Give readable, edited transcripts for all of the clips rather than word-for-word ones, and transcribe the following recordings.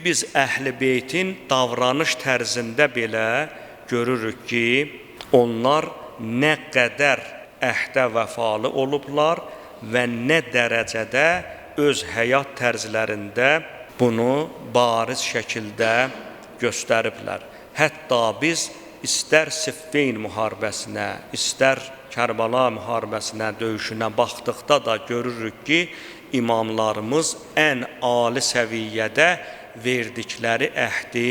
biz Əhl-i Beytin davranış tərzində belə görürük ki, onlar nə qədər əhdə vəfalı olublar və nə dərəcədə öz həyat tərzlərində bunu bariz şəkildə göstəriblər. Hətta biz istər Siffin müharibəsinə, istər Kərbala müharibəsinə, döyüşünə baxdıqda da görürük ki, imamlarımız ən ali səviyyədə verdikləri əhdi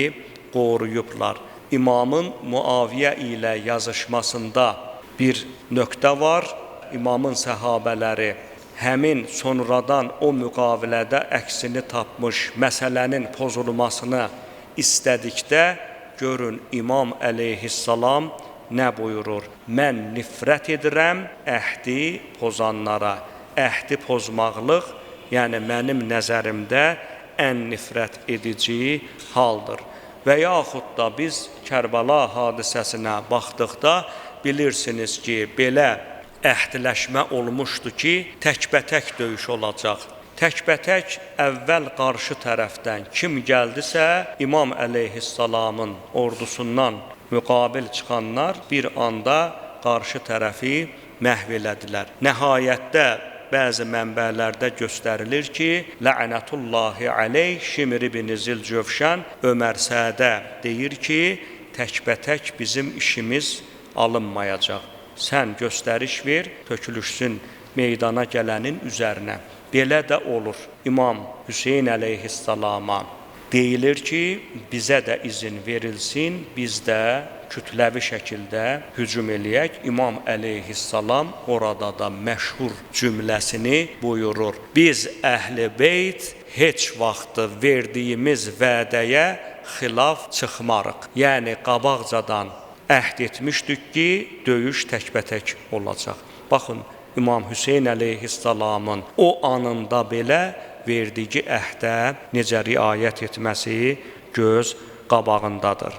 qoruyublar. İmamın Muaviyə ilə yazışmasında bir nöqtə var. İmamın səhabələri həmin sonradan o müqavilədə əksini tapmış məsələnin pozulmasını istədikdə görün İmam əleyhissalam nə buyurur? Mən nifrət edirəm əhdi pozanlara. Əhdi pozmaqlıq, yəni mənim nəzərimdə ən nifrət edici haldır. Və yaxud da biz Kərbəla hadisəsinə baxdıqda bilirsiniz ki, belə əhdləşmə olmuşdu ki, təkbətək döyüş olacaq. Təkbətək əvvəl qarşı tərəfdən kim gəldisə, İmam əleyhissalamın ordusundan müqabil çıxanlar bir anda qarşı tərəfi məhv elədilər. Nəhayətdə bəzi mənbələrdə göstərilir ki, Lə'nətullahi aleyh Şimr ibn Zilcövşən Ömər Sədə deyir ki, təkbətək bizim işimiz alınmayacaq. Sən göstəriş ver, tökülüşsün meydana gələnin üzərinə. Belə də olur. İmam Hüseyin əleyhissalama deyilir ki, bizə də izin verilsin, biz də kütləvi şəkildə hücum eləyək. İmam əleyhissalam orada da məşhur cümləsini buyurur. Biz Əhl-i Beyt heç vaxtı verdiyimiz vədəyə xilaf çıxmarıq. Yəni qabaqcadan əhd etmişdik ki, döyüş təkbətək olacaq. Baxın, İmam Hüseyin əleyhissalamın o anında belə verdiyi əhdə necə riayət etməsi göz qabağındadır.